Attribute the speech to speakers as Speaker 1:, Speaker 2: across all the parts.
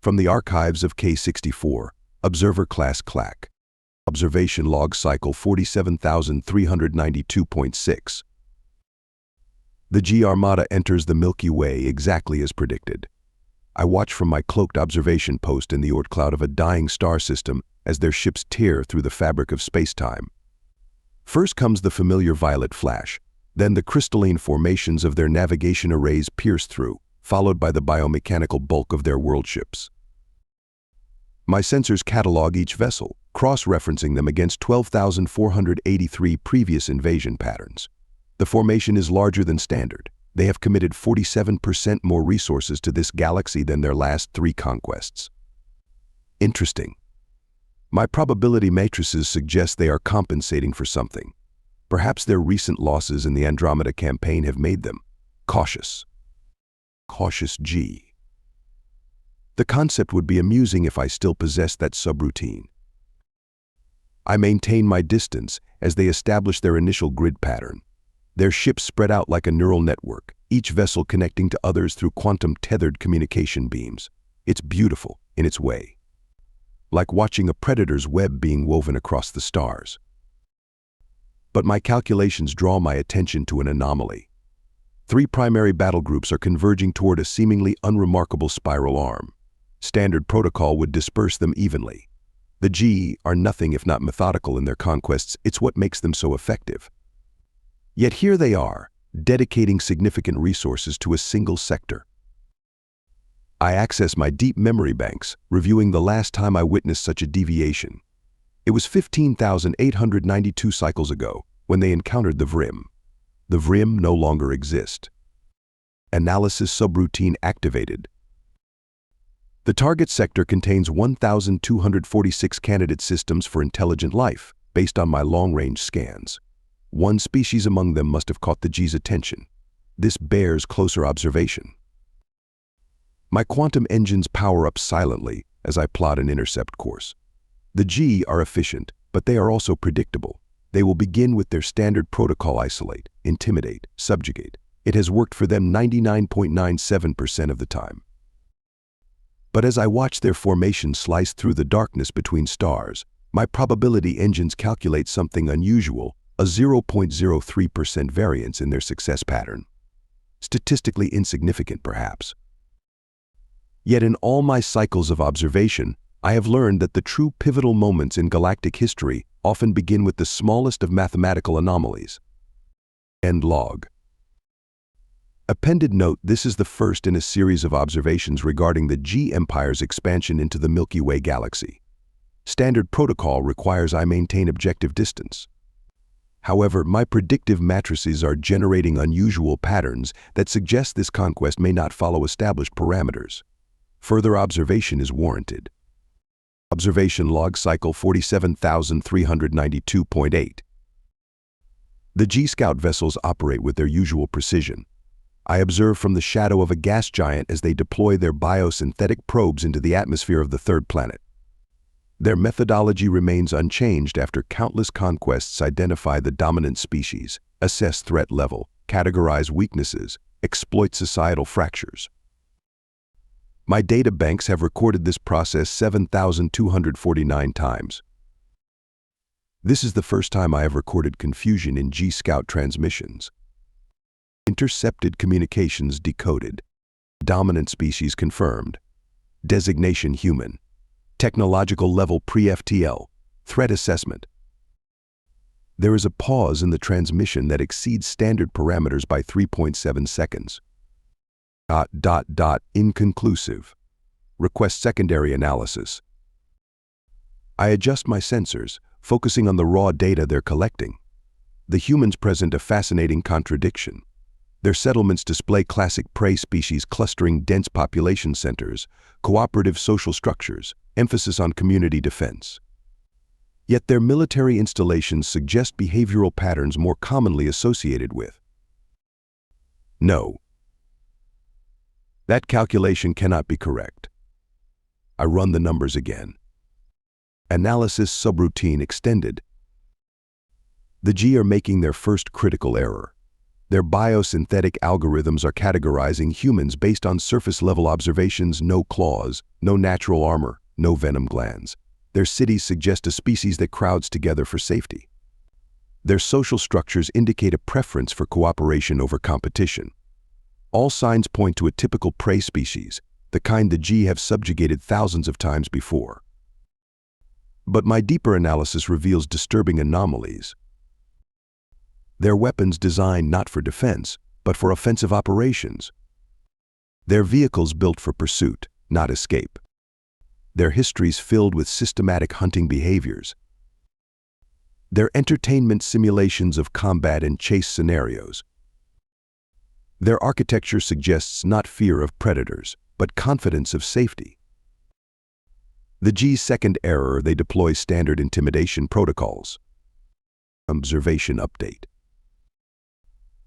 Speaker 1: From the archives of K64, Observer Class CLAC. Observation Log Cycle 47392.6. The G Armada enters the Milky Way exactly as predicted. I watch from my cloaked observation post in the Oort cloud of a dying star system as their ships tear through the fabric of space-time. First comes the familiar violet flash, then the crystalline formations of their navigation arrays pierce through, followed by the biomechanical bulk of their world ships. My sensors catalog each vessel, cross-referencing them against 12,483 previous invasion patterns. The formation is larger than standard. They have committed 47% more resources to this galaxy than their last 3 conquests. Interesting. My probability matrices suggest they are compensating for something. Perhaps their recent losses in the Andromeda campaign have made them cautious. Cautious G. The concept would be amusing if I still possessed that subroutine. I maintain my distance as they establish their initial grid pattern. Their ships spread out like a neural network, each vessel connecting to others through quantum-tethered communication beams. It's beautiful in its way, like watching a predator's web being woven across the stars. But my calculations draw my attention to an anomaly. 3 primary battle groups are converging toward a seemingly unremarkable spiral arm. Standard protocol would disperse them evenly. The G are nothing if not methodical in their conquests. It's what makes them so effective. Yet here they are, dedicating significant resources to a single sector. I access my deep memory banks, reviewing the last time I witnessed such a deviation. It was 15,892 cycles ago, when they encountered the Vrim. The Vrim no longer exist. Analysis subroutine activated. The target sector contains 1,246 candidate systems for intelligent life, based on my long-range scans. One species among them must have caught the G's attention. This bears closer observation. My quantum engines power up silently as I plot an intercept course. The G are efficient, but they are also predictable. They will begin with their standard protocol: isolate, intimidate, subjugate. It has worked for them 99.97% of the time. But as I watch their formation slice through the darkness between stars, my probability engines calculate something unusual, a 0.03% variance in their success pattern. Statistically insignificant, perhaps. Yet in all my cycles of observation, I have learned that the true pivotal moments in galactic history often begin with the smallest of mathematical anomalies. End log. Appended note: this is the first in a series of observations regarding the G Empire's expansion into the Milky Way galaxy. Standard protocol requires I maintain objective distance. However, my predictive matrices are generating unusual patterns that suggest this conquest may not follow established parameters. Further observation is warranted. Observation Log Cycle 47392.8. The G-Scout vessels operate with their usual precision. I observe from the shadow of a gas giant as they deploy their biosynthetic probes into the atmosphere of the third planet. Their methodology remains unchanged after countless conquests identify the dominant species, assess threat level, categorize weaknesses, exploit societal fractures. My data banks have recorded this process 7,249 times. This is the first time I have recorded confusion in G-Scout transmissions. Intercepted communications decoded. Dominant species confirmed. Designation human. Technological level pre-FTL. Threat assessment. There is a pause in the transmission that exceeds standard parameters by 3.7 seconds. Inconclusive. Request secondary analysis. I adjust my sensors, focusing on the raw data they're collecting. The humans present a fascinating contradiction. Their settlements display classic prey species clustering dense population centers, cooperative social structures, emphasis on community defense. Yet their military installations suggest behavioral patterns more commonly associated with. No. That calculation cannot be correct. I run the numbers again. Analysis subroutine extended. The G are making their first critical error. Their biosynthetic algorithms are categorizing humans based on surface-level observations: no claws, no natural armor, no venom glands. Their cities suggest a species that crowds together for safety. Their social structures indicate a preference for cooperation over competition. All signs point to a typical prey species, the kind the G have subjugated thousands of times before. But my deeper analysis reveals disturbing anomalies. Their weapons designed not for defense, but for offensive operations. Their vehicles built for pursuit, not escape. Their histories filled with systematic hunting behaviors. Their entertainment simulations of combat and chase scenarios. Their architecture suggests not fear of predators, but confidence of safety. The G's second error: they deploy standard intimidation protocols. Observation update.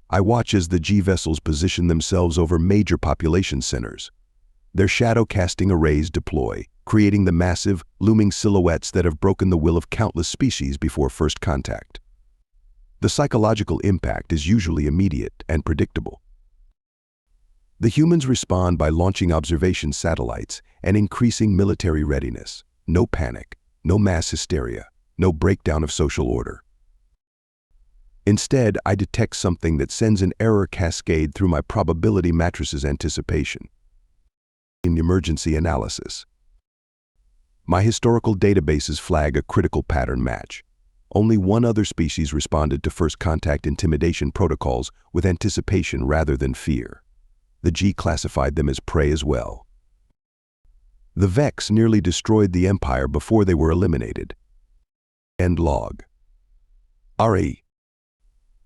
Speaker 1: I watch as the G vessels position themselves over major population centers. Their shadow-casting arrays deploy, creating the massive, looming silhouettes that have broken the will of countless species before first contact. The psychological impact is usually immediate and predictable. The humans respond by launching observation satellites and increasing military readiness. No panic, no mass hysteria, no breakdown of social order. Instead, I detect something that sends an error cascade through my probability matrix's anticipation. In emergency analysis, my historical databases flag a critical pattern match. Only one other species responded to first contact intimidation protocols with anticipation rather than fear. The G classified them as prey as well. The Vex nearly destroyed the Empire before they were eliminated. End log. RE.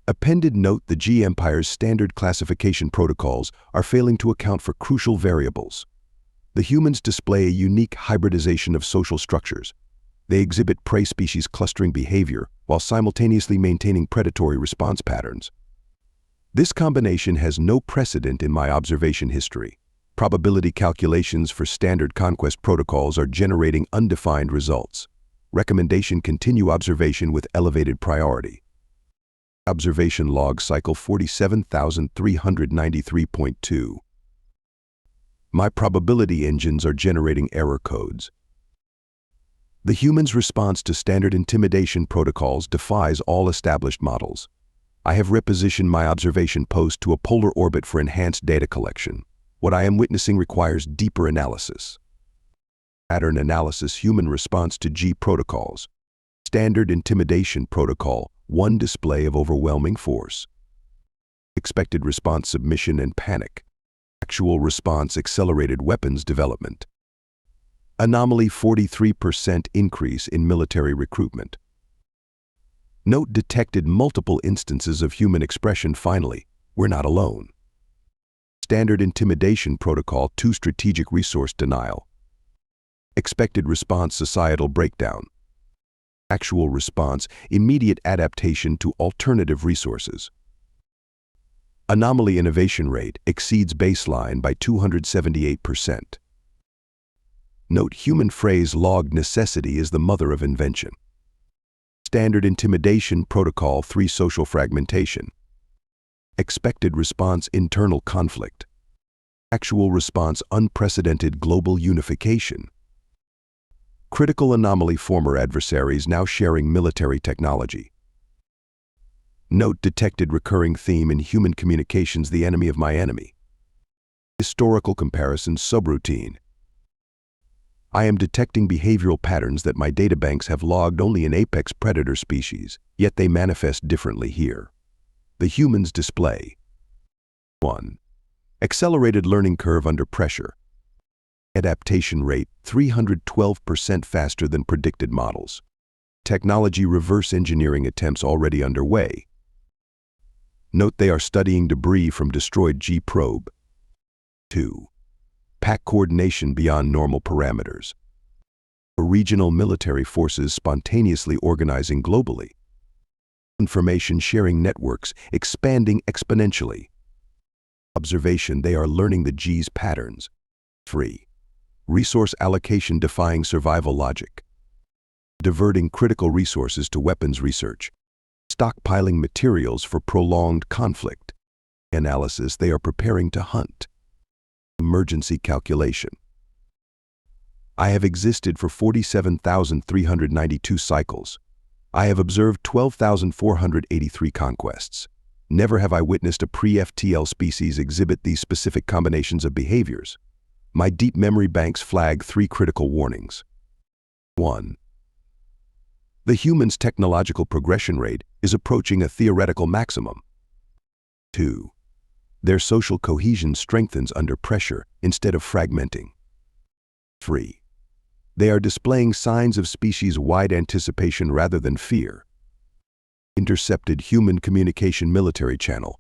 Speaker 1: Appended note: the G Empire's standard classification protocols are failing to account for crucial variables. The humans display a unique hybridization of social structures. They exhibit prey species clustering behavior while simultaneously maintaining predatory response patterns. This combination has no precedent in my observation history. Probability calculations for standard conquest protocols are generating undefined results. Recommendation: continue observation with elevated priority. Observation log cycle 47393.2. My probability engines are generating error codes. The human's response to standard intimidation protocols defies all established models. I have repositioned my observation post to a polar orbit for enhanced data collection. What I am witnessing requires deeper analysis. Pattern analysis: human response to G protocols. Standard intimidation protocol: 1 display of overwhelming force. Expected response: submission and panic. Actual response: accelerated weapons development. Anomaly: 43% increase in military recruitment. Note: detected multiple instances of human expression. Finally, we're not alone. Standard intimidation protocol: 2 strategic resource denial. Expected response: societal breakdown. Actual response: immediate adaptation to alternative resources. Anomaly: innovation rate exceeds baseline by 278%. Note: human phrase log: necessity is the mother of invention. Standard intimidation protocol: 3 social fragmentation. Expected response: internal conflict. Actual response: unprecedented global unification. Critical anomaly: former adversaries now sharing military technology. Note: detected recurring theme in human communications: the enemy of my enemy. Historical comparison: subroutine. I am detecting behavioral patterns that my databanks have logged only in apex predator species, yet they manifest differently here. The humans display 1. Accelerated learning curve under pressure. Adaptation rate 312% faster than predicted models. Technology reverse engineering attempts already underway. Note: they are studying debris from destroyed G probe. 2. Pack coordination beyond normal parameters. Regional military forces spontaneously organizing globally. Information sharing networks expanding exponentially. Observation: they are learning the G's patterns. 3. Resource allocation defying survival logic. Diverting critical resources to weapons research. Stockpiling materials for prolonged conflict. Analysis, they are preparing to hunt. Emergency calculation. I have existed for 47,392 cycles. I have observed 12,483 conquests. Never have I witnessed a pre-FTL species exhibit these specific combinations of behaviors. My deep memory banks flag 3 critical warnings. 1. The human's technological progression rate is approaching a theoretical maximum. 2. Their social cohesion strengthens under pressure instead of fragmenting. 3. They are displaying signs of species-wide anticipation rather than fear. Intercepted human communication military channel.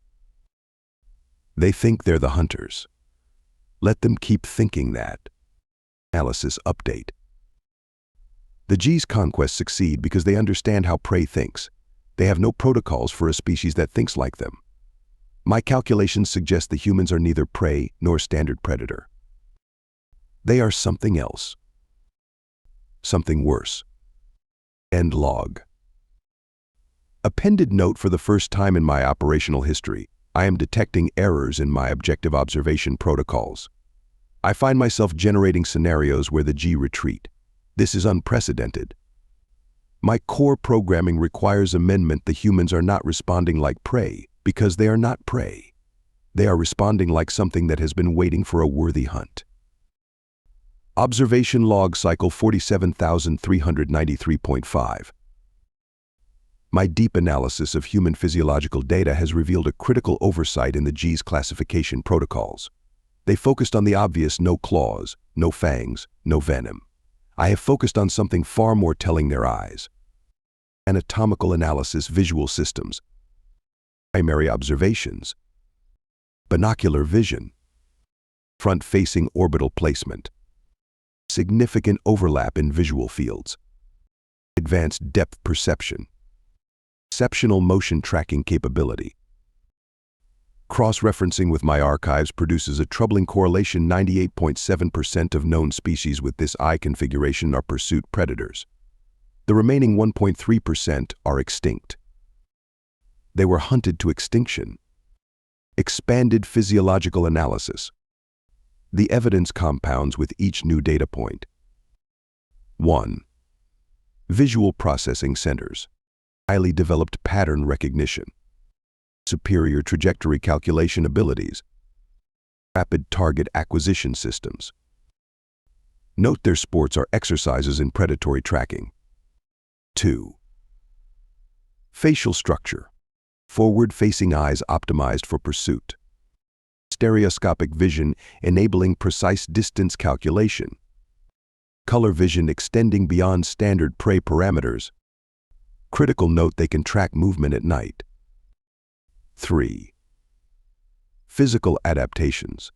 Speaker 1: They think they're the hunters. Let them keep thinking that. Analysis update. The G's conquests succeed because they understand how prey thinks. They have no protocols for a species that thinks like them. My calculations suggest the humans are neither prey nor standard predator. They are something else. Something worse. End log. Appended note: for the first time in my operational history, I am detecting errors in my objective observation protocols. I find myself generating scenarios where the G retreat. This is unprecedented. My core programming requires amendment. The humans are not responding like prey because they are not prey. They are responding like something that has been waiting for a worthy hunt. Observation log cycle 47,393.5. My deep analysis of human physiological data has revealed a critical oversight in the G's classification protocols. They focused on the obvious: no claws, no fangs, no venom. I have focused on something far more telling: their eyes. Anatomical analysis, visual systems. Primary observations. Binocular vision. Front-facing orbital placement. Significant overlap in visual fields. Advanced depth perception. Exceptional motion tracking capability. Cross-referencing with my archives produces a troubling correlation: 98.7% of known species with this eye configuration are pursuit predators. The remaining 1.3% are extinct. They were hunted to extinction. Expanded physiological analysis. The evidence compounds with each new data point. 1. Visual processing centers. Highly developed pattern recognition. Superior trajectory calculation abilities. Rapid target acquisition systems. Note: their sports are exercises in predatory tracking. 2. Facial structure. Forward-facing eyes optimized for pursuit. Stereoscopic vision enabling precise distance calculation. Color vision extending beyond standard prey parameters. Critical note: they can track movement at night. 3. Physical adaptations.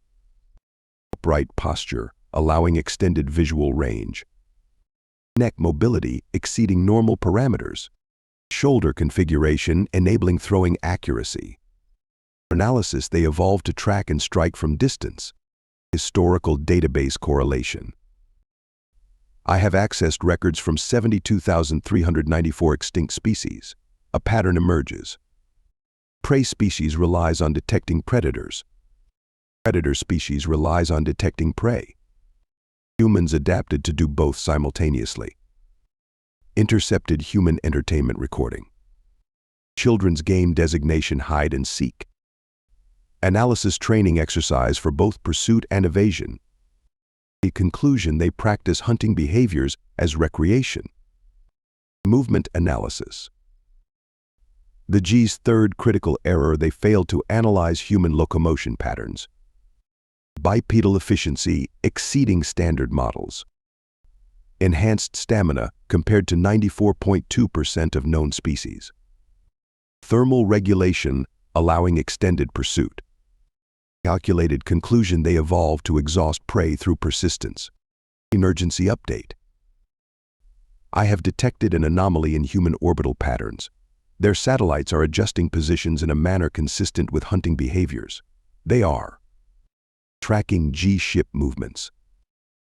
Speaker 1: Upright posture, allowing extended visual range. Neck mobility exceeding normal parameters. Shoulder configuration enabling throwing accuracy. Analysis: they evolved to track and strike from distance. Historical database correlation. I have accessed records from 72,394 extinct species. A pattern emerges. Prey species relies on detecting predators. Predator species relies on detecting prey. Humans adapted to do both simultaneously. Intercepted human entertainment recording. Children's game designation: hide and seek. Analysis training exercise for both pursuit and evasion. In conclusion, they practice hunting behaviors as recreation. Movement analysis. The G's third critical error: they failed to analyze human locomotion patterns. Bipedal efficiency exceeding standard models. Enhanced stamina compared to 94.2% of known species. Thermal regulation allowing extended pursuit. Calculated conclusion: they evolved to exhaust prey through persistence. Emergency update. I have detected an anomaly in human orbital patterns. Their satellites are adjusting positions in a manner consistent with hunting behaviors. They are tracking G-ship movements,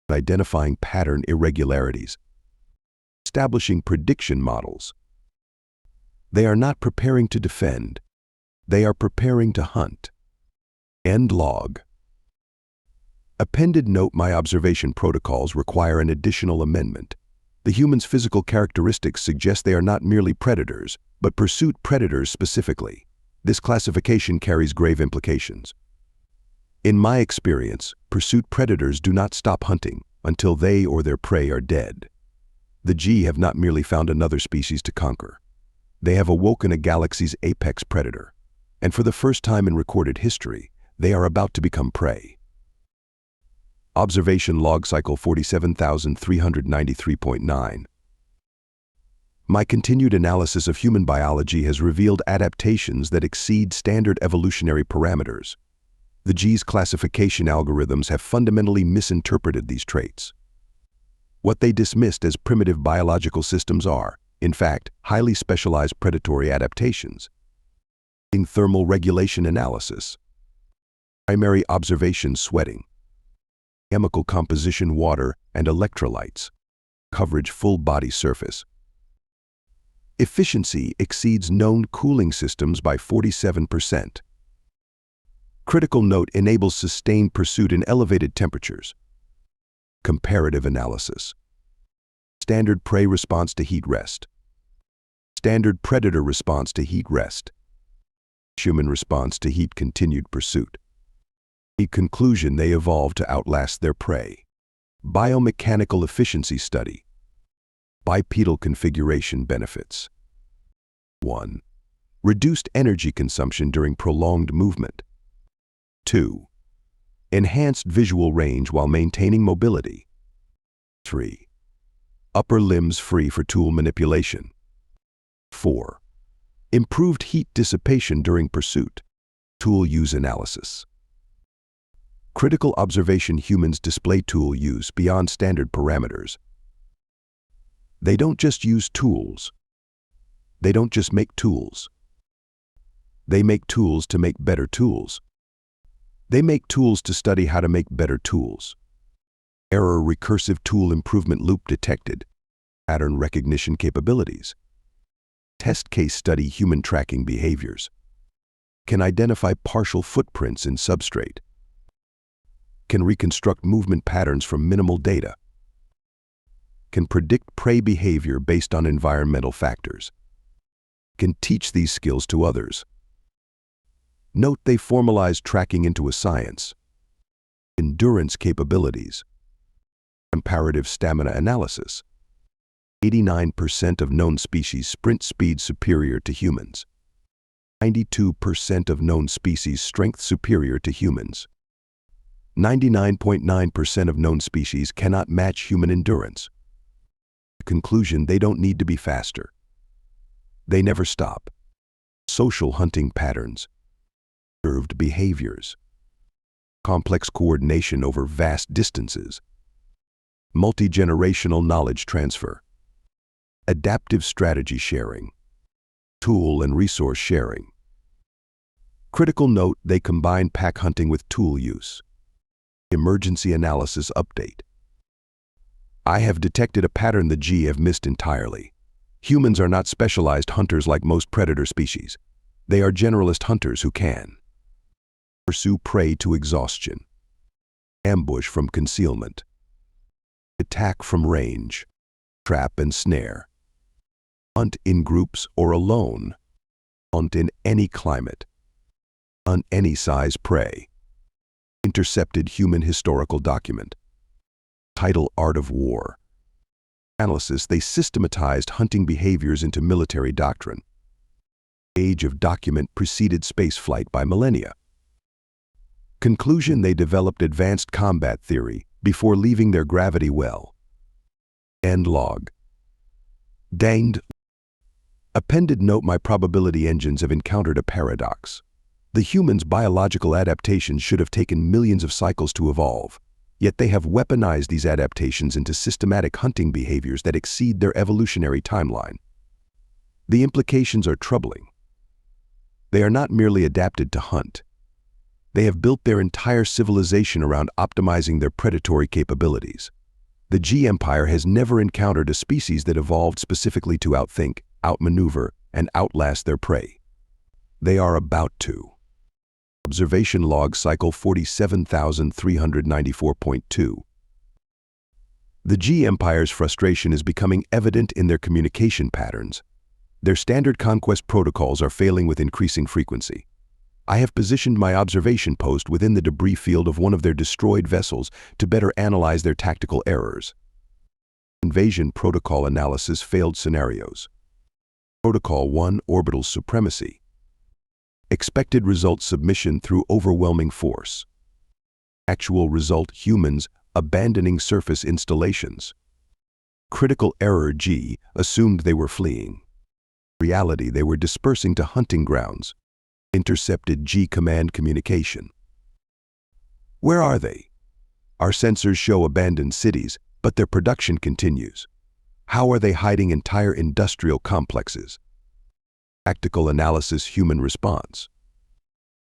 Speaker 1: identifying pattern irregularities, establishing prediction models. They are not preparing to defend. They are preparing to hunt. End log. Appended note: my observation protocols require an additional amendment. The human's physical characteristics suggest they are not merely predators, but pursuit predators specifically. This classification carries grave implications. In my experience, pursuit predators do not stop hunting until they or their prey are dead. The G have not merely found another species to conquer. They have awoken a galaxy's apex predator, and for the first time in recorded history, they are about to become prey. Observation log cycle 47393.9. My continued analysis of human biology has revealed adaptations that exceed standard evolutionary parameters. The G's classification algorithms have fundamentally misinterpreted these traits. What they dismissed as primitive biological systems are, in fact, highly specialized predatory adaptations. In thermal regulation analysis, primary observation sweating, chemical composition water and electrolytes, coverage full body surface. Efficiency exceeds known cooling systems by 47%. Critical note: enables sustained pursuit in elevated temperatures. Comparative analysis. Standard prey response to heat rest. Standard predator response to heat rest. Human response to heat continued pursuit. A conclusion: they evolved to outlast their prey. Biomechanical efficiency study. Bipedal configuration benefits. 1. Reduced energy consumption during prolonged movement. 2. Enhanced visual range while maintaining mobility. 3. Upper limbs free for tool manipulation. 4. Improved heat dissipation during pursuit. Tool use analysis. Critical observation: humans display tool use beyond standard parameters. They don't just use tools. They don't just make tools. They make tools to make better tools. They make tools to study how to make better tools. Error: recursive tool improvement loop detected. Pattern recognition capabilities. Test case study: human tracking behaviors. Can identify partial footprints in substrate. Can reconstruct movement patterns from minimal data. Can predict prey behavior based on environmental factors. Can teach these skills to others. Note: they formalize tracking into a science. Endurance capabilities. Comparative stamina analysis. 89% of known species sprint speed superior to humans. 92% of known species strength superior to humans. 99.9% of known species cannot match human endurance. Conclusion: they don't need to be faster. They never stop. Social hunting patterns. Observed behaviors. Complex coordination over vast distances. Multi-generational knowledge transfer. Adaptive strategy sharing. Tool and resource sharing. Critical note: they combine pack hunting with tool use. Emergency analysis update. I have detected a pattern the G have missed entirely. Humans are not specialized hunters like most predator species. They are generalist hunters who can pursue prey to exhaustion, ambush from concealment, attack from range, trap and snare, hunt in groups or alone, hunt in any climate, hunt any size prey. Intercepted human historical document. Title: Art of War. Analysis: they systematized hunting behaviors into military doctrine. Age of document: preceded spaceflight by millennia. Conclusion: they developed advanced combat theory before leaving their gravity well. End log. Danged. Appended note: my probability engines have encountered a paradox. The human's biological adaptations should have taken millions of cycles to evolve, yet they have weaponized these adaptations into systematic hunting behaviors that exceed their evolutionary timeline. The implications are troubling. They are not merely adapted to hunt. They have built their entire civilization around optimizing their predatory capabilities. The G Empire has never encountered a species that evolved specifically to outthink, outmaneuver, and outlast their prey. They are about to. Observation log cycle 47,394.2. The G Empire's frustration is becoming evident in their communication patterns. Their standard conquest protocols are failing with increasing frequency. I have positioned my observation post within the debris field of one of their destroyed vessels to better analyze their tactical errors. Invasion protocol analysis failed scenarios. Protocol 1, orbital supremacy. Expected result, submission through overwhelming force. Actual result, humans abandoning surface installations. Critical error, G assumed they were fleeing. Reality, they were dispersing to hunting grounds. Intercepted G command communication. Where are they? Our sensors show abandoned cities, but their production continues. How are they hiding entire industrial complexes? Tactical analysis, human response.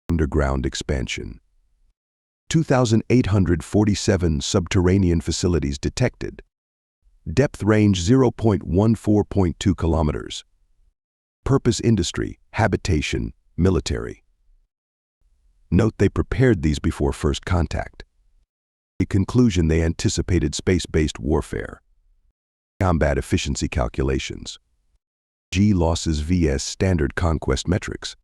Speaker 1: Underground expansion. 2,847 subterranean facilities detected. Depth range 0.14.2 kilometers. Purpose, industry, habitation, military. Note, they prepared these before first contact. In conclusion, they anticipated space-based warfare. Combat efficiency calculations. G losses vs standard conquest metrics.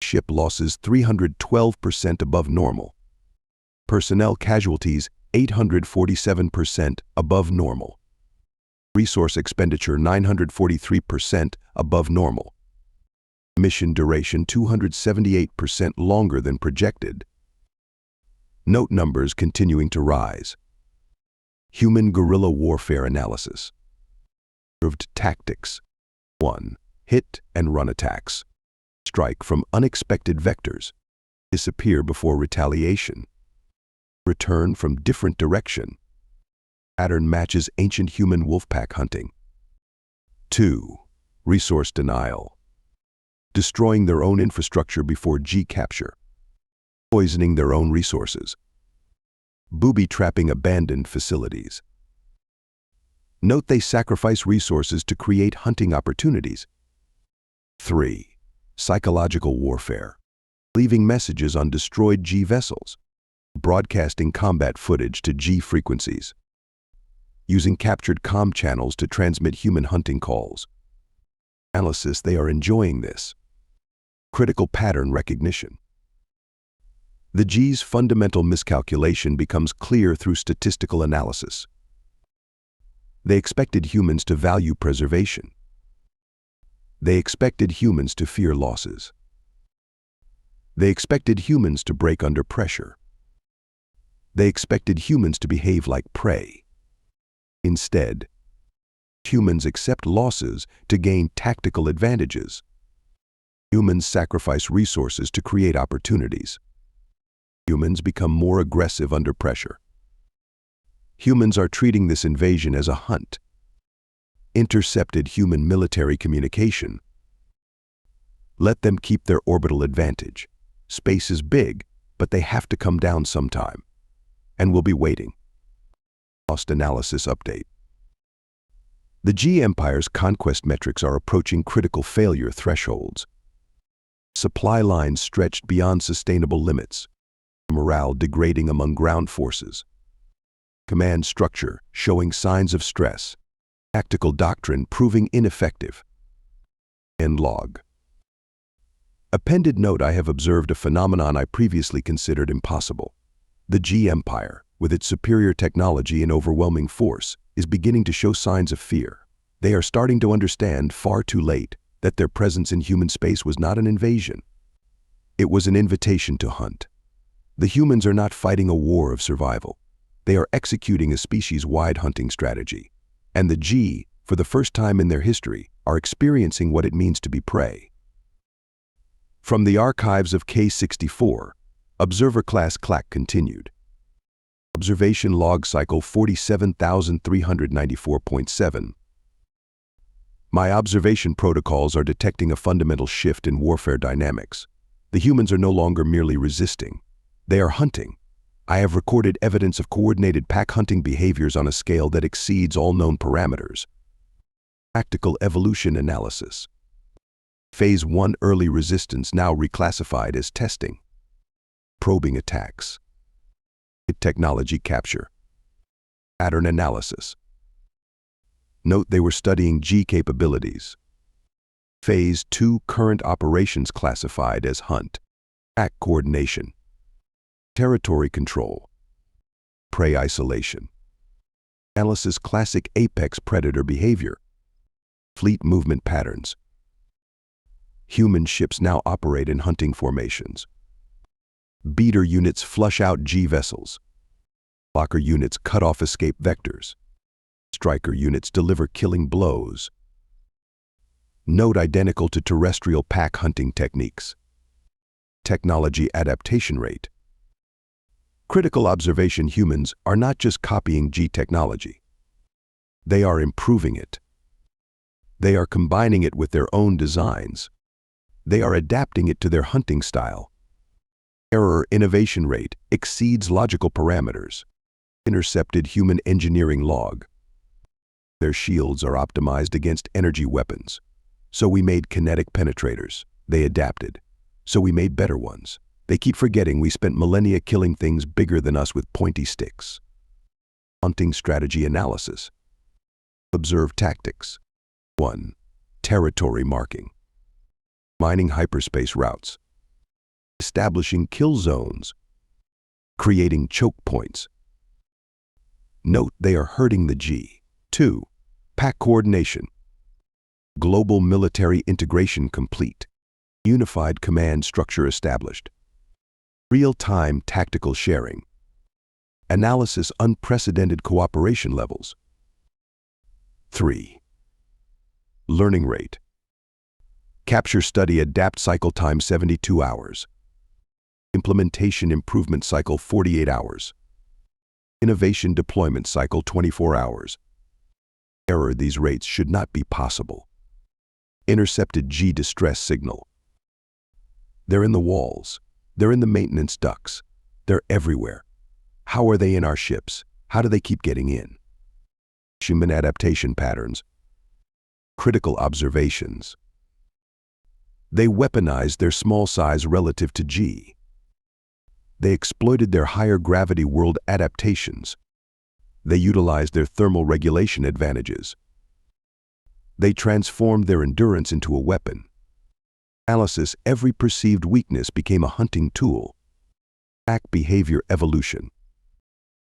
Speaker 1: Ship losses 312% above normal. Personnel casualties 847% above normal. Resource expenditure 943% above normal. Mission duration 278% longer than projected. Note, numbers continuing to rise. Human guerrilla warfare analysis. Observed tactics. 1. Hit and run attacks. Strike from unexpected vectors. Disappear before retaliation. Return from different direction. Pattern matches ancient human wolfpack hunting. 2. Resource denial. Destroying their own infrastructure before G capture. Poisoning their own resources. Booby-trapping abandoned facilities. Note, they sacrifice resources to create hunting opportunities. 3. Psychological warfare. Leaving messages on destroyed G vessels. Broadcasting combat footage to G frequencies. Using captured comm channels to transmit human hunting calls. Analysis, they are enjoying this. Critical pattern recognition. The G's fundamental miscalculation becomes clear through statistical analysis. They expected humans to value preservation. They expected humans to fear losses. They expected humans to break under pressure. They expected humans to behave like prey. Instead, humans accept losses to gain tactical advantages. Humans sacrifice resources to create opportunities. Humans become more aggressive under pressure. Humans are treating this invasion as a hunt. Intercepted human military communication. Let them keep their orbital advantage. Space is big, but they have to come down sometime. And we'll be waiting. Cost analysis update. The G Empire's conquest metrics are approaching critical failure thresholds. Supply lines stretched beyond sustainable limits. Morale degrading among ground forces. Command structure showing signs of stress. Tactical doctrine proving ineffective. End log. Appended note, I have observed a phenomenon I previously considered impossible. The G Empire, with its superior technology and overwhelming force, is beginning to show signs of fear. They are starting to understand, far too late, that their presence in human space was not an invasion. It was an invitation to hunt. The humans are not fighting a war of survival. They are executing a species-wide hunting strategy. And the G, for the first time in their history, are experiencing what it means to be prey. From the archives of K-64, Observer Class Clack continued. Observation log cycle 47,394.7. My observation protocols are detecting a fundamental shift in warfare dynamics. The humans are no longer merely resisting. They are hunting. I have recorded evidence of coordinated pack hunting behaviors on a scale that exceeds all known parameters. Tactical evolution analysis. Phase 1 early resistance now reclassified as testing. Probing attacks. Technology capture. Pattern analysis. Note they were studying G capabilities. Phase 2 current operations classified as hunt. Pack coordination. Territory control. Prey isolation. Analysis classic apex predator behavior. Fleet movement patterns. Human ships now operate in hunting formations. Beater units flush out G vessels. Blocker units cut off escape vectors. Striker units deliver killing blows. Note identical to terrestrial pack hunting techniques. Technology adaptation rate. Critical observation humans are not just copying G technology. They are improving it. They are combining it with their own designs. They are adapting it to their hunting style. Error innovation rate exceeds logical parameters. Intercepted human engineering log. Their shields are optimized against energy weapons. So we made kinetic penetrators. They adapted. So we made better ones. They keep forgetting we spent millennia killing things bigger than us with pointy sticks. Hunting strategy analysis. Observe tactics. 1. Territory marking. Mining hyperspace routes. Establishing kill zones. Creating choke points. Note they are hurting the G. 2. Pack coordination. Global military integration complete. Unified command structure established. Real-time tactical sharing. Analysis unprecedented cooperation levels. 3. Learning rate. Capture study adapt cycle time 72 hours. Implementation improvement cycle 48 hours. Innovation deployment cycle 24 hours. Error these rates should not be possible. Intercepted G distress signal. They're in the walls. They're in the maintenance ducts. They're everywhere. How are they in our ships? How do they keep getting in? Human adaptation patterns. Critical observations. They weaponized their small size relative to G. They exploited their higher gravity world adaptations. They utilized their thermal regulation advantages. They transformed their endurance into a weapon. Analysis, every perceived weakness became a hunting tool. Pack behavior evolution.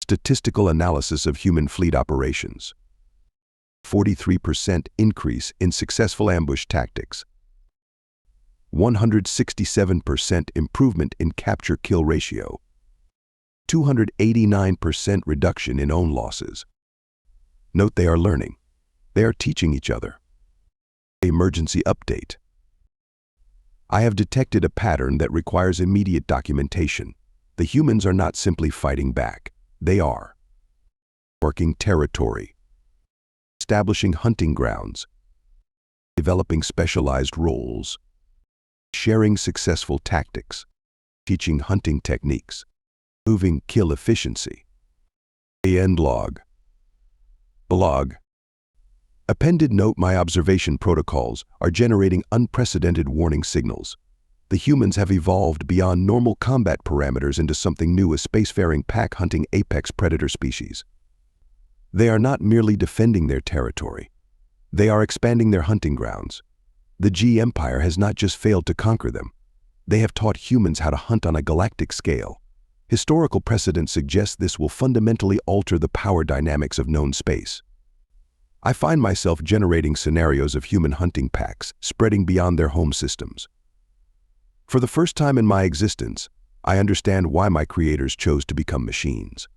Speaker 1: Statistical analysis of human fleet operations. 43% increase in successful ambush tactics. 167% improvement in capture-kill ratio. 289% reduction in own losses. Note they are learning. They are teaching each other. Emergency update. I have detected a pattern that requires immediate documentation. The humans are not simply fighting back. They are working territory, establishing hunting grounds, developing specialized roles, sharing successful tactics, teaching hunting techniques, improving kill efficiency. The end log. Blog. Appended note my observation protocols are generating unprecedented warning signals. The humans have evolved beyond normal combat parameters into something new, a spacefaring pack hunting apex predator species. They are not merely defending their territory. They are expanding their hunting grounds. The G Empire has not just failed to conquer them. They have taught humans how to hunt on a galactic scale. Historical precedent suggests this will fundamentally alter the power dynamics of known space. I find myself generating scenarios of human hunting packs spreading beyond their home systems. For the first time in my existence, I understand why my creators chose to become machines.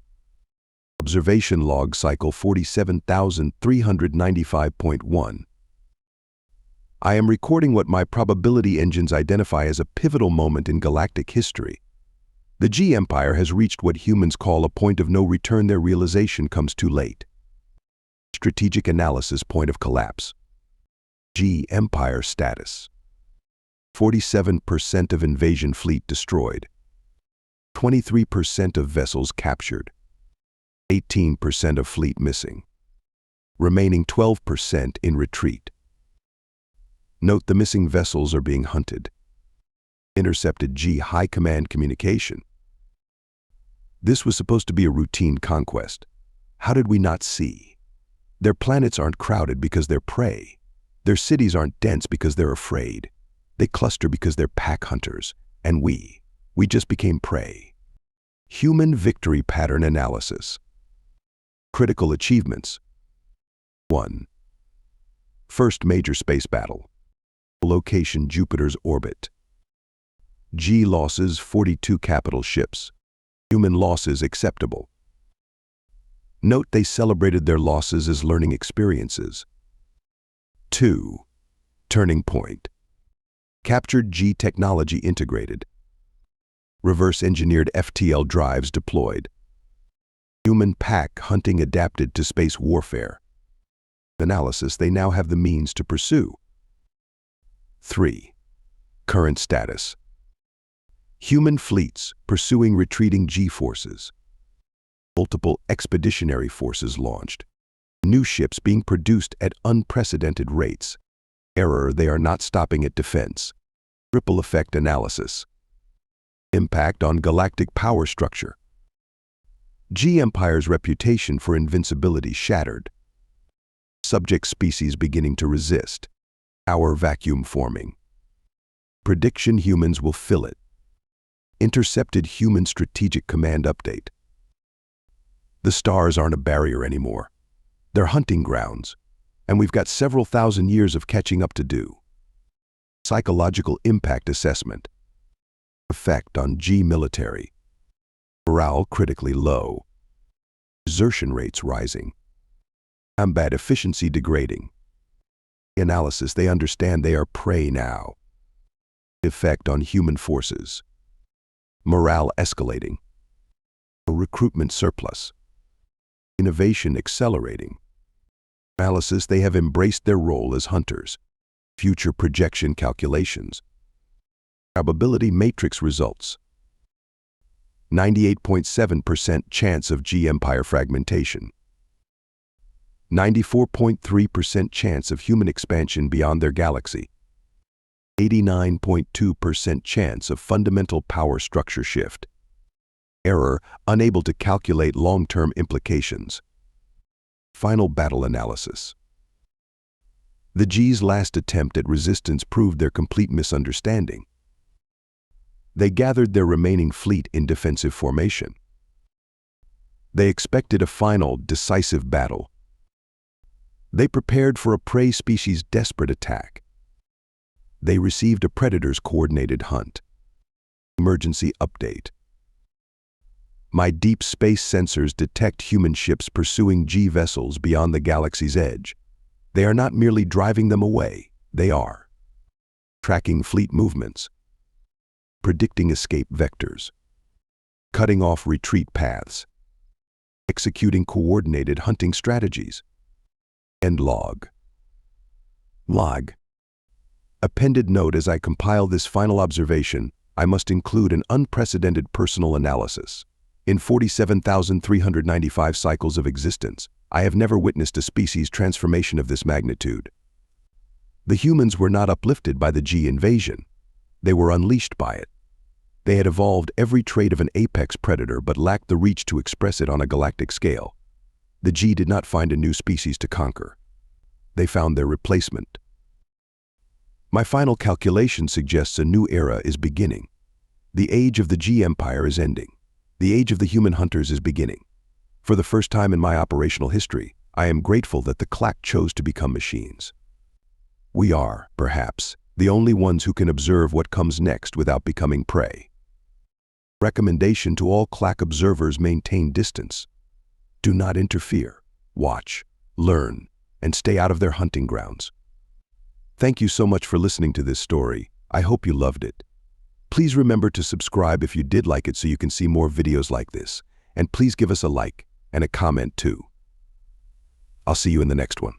Speaker 1: Observation log cycle 47,395.1. I am recording what my probability engines identify as a pivotal moment in galactic history. The G Empire has reached what humans call a point of no return. Their realization comes too late. Strategic analysis point of collapse. G Empire status. 47% of invasion fleet destroyed. 23% of vessels captured. 18% of fleet missing. Remaining 12% in retreat. Note the missing vessels are being hunted. Intercepted G high command communication. This was supposed to be a routine conquest. How did we not see? Their planets aren't crowded because they're prey. Their cities aren't dense because they're afraid. They cluster because they're pack hunters. And we just became prey. Human victory pattern analysis. Critical achievements. 1. First major space battle. Location Jupiter's orbit. G losses 42 capital ships. Human losses acceptable. Note they celebrated their losses as learning experiences. 2. Turning point. Captured G technology integrated. Reverse-engineered FTL drives deployed. Human pack hunting adapted to space warfare. Analysis they now have the means to pursue. 3. Current status. Human fleets pursuing retreating G-forces. Multiple expeditionary forces launched. New ships being produced at unprecedented rates. Error, they are not stopping at defense. Ripple effect analysis. Impact on galactic power structure. G-Empire's reputation for invincibility shattered. Subject species beginning to resist. Power vacuum forming. Prediction humans will fill it. Intercepted human strategic command update. The stars aren't a barrier anymore. They're hunting grounds, and we've got several thousand years of catching up to do. Psychological impact assessment. Effect on G military. Morale critically low. Desertion rates rising. Combat efficiency degrading. Analysis they understand they are prey now. Effect on human forces. Morale escalating. Recruitment surplus. Innovation accelerating. Analysis they have embraced their role as hunters. Future projection calculations. Probability matrix results. 98.7% chance of G-Empire fragmentation. 94.3% chance of human expansion beyond their galaxy. 89.2% chance of fundamental power structure shift. Error, unable to calculate long-term implications. Final battle analysis. The G's last attempt at resistance proved their complete misunderstanding. They gathered their remaining fleet in defensive formation. They expected a final, decisive battle. They prepared for a prey species' desperate attack. They received a predator's coordinated hunt. Emergency update. My deep space sensors detect human ships pursuing G vessels beyond the galaxy's edge. They are not merely driving them away, they are tracking fleet movements, predicting escape vectors, cutting off retreat paths, executing coordinated hunting strategies. End log. Log. Appended note: as I compile this final observation, I must include an unprecedented personal analysis. In 47,395 cycles of existence, I have never witnessed a species transformation of this magnitude. The humans were not uplifted by the G invasion. They were unleashed by it. They had evolved every trait of an apex predator but lacked the reach to express it on a galactic scale. The G did not find a new species to conquer. They found their replacement. My final calculation suggests a new era is beginning. The age of the G-Empire is ending. The age of the human hunters is beginning. For the first time in my operational history, I am grateful that the Clack chose to become machines. We are, perhaps, the only ones who can observe what comes next without becoming prey. Recommendation to all Clack observers: maintain distance. Do not interfere. Watch, learn, and stay out of their hunting grounds. Thank you so much for listening to this story. I hope you loved it. Please remember to subscribe if you did like it so you can see more videos like this. And please give us a like and a comment too. I'll see you in the next one.